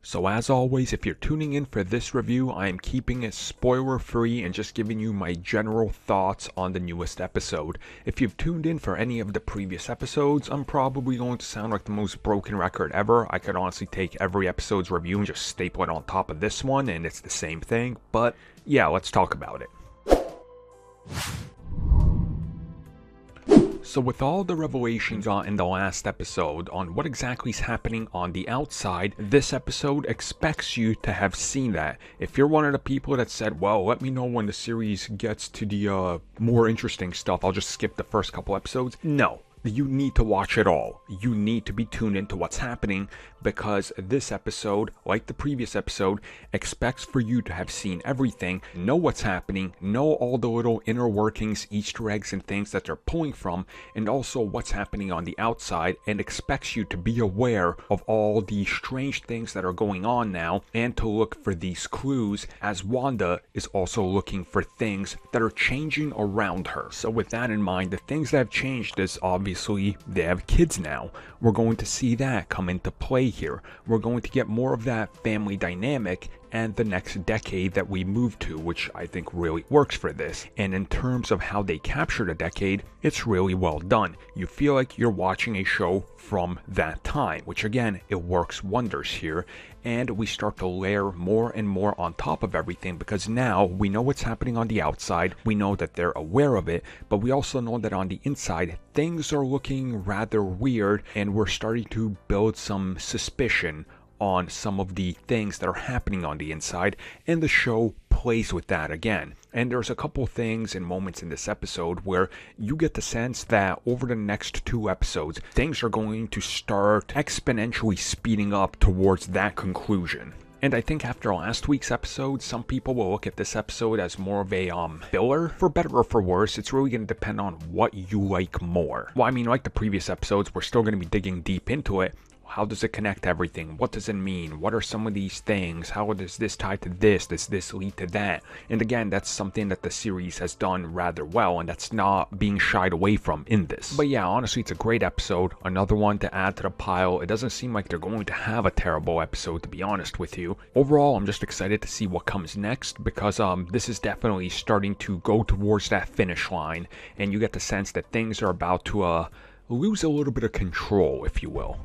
So as always, if you're tuning in for this review, I am keeping it spoiler free and just giving you my general thoughts on the newest episode. If you've tuned in for any of the previous episodes, I'm probably going to sound like the most broken record ever. I could honestly take every episode's review and just staple it on top of this one and it's the same thing, but yeah, let's talk about it. So with all the revelations in the last episode on what exactly is happening on the outside, this episode expects you to have seen that. If you're one of the people that said, well, let me know when the series gets to the more interesting stuff, I'll just skip the first couple episodes. No. You need to watch it all. You need to be tuned into what's happening because this episode, like the previous episode, expects for you to have seen everything, know what's happening, know all the little inner workings, Easter eggs, and things that they're pulling from, and also what's happening on the outside, and expects you to be aware of all the strange things that are going on now, and to look for these clues as Wanda is also looking for things that are changing around her. So with that in mind, the things that have changed is obviously they have kids now. We're going to see that come into play here. We're going to get more of that family dynamic and the next decade that we move to, which I think really works for this. And in terms of how they capture the decade, it's really well done. You feel like you're watching a show from that time, which again, it works wonders here. And we start to layer more and more on top of everything because now we know what's happening on the outside. We know that they're aware of it, but we also know that on the inside, things are looking rather weird and we're starting to build some suspicion on some of the things that are happening on the inside, and the show plays with that again. And there's a couple things and moments in this episode where you get the sense that over the next 2 episodes, things are going to start exponentially speeding up towards that conclusion. And I think after last week's episode, some people will look at this episode as more of a filler. For better or for worse, it's really going to depend on what you like more. Well, I mean, like the previous episodes, we're still going to be digging deep into it. How does it connect to everything? What does it mean? What are some of these things? How does this tie to this? Does this lead to that? And again, that's something that the series has done rather well, and that's not being shied away from in this. But yeah, honestly, it's a great episode. Another one to add to the pile. It doesn't seem like they're going to have a terrible episode, to be honest with you. Overall, I'm just excited to see what comes next because this is definitely starting to go towards that finish line, and you get the sense that things are about to lose a little bit of control, if you will.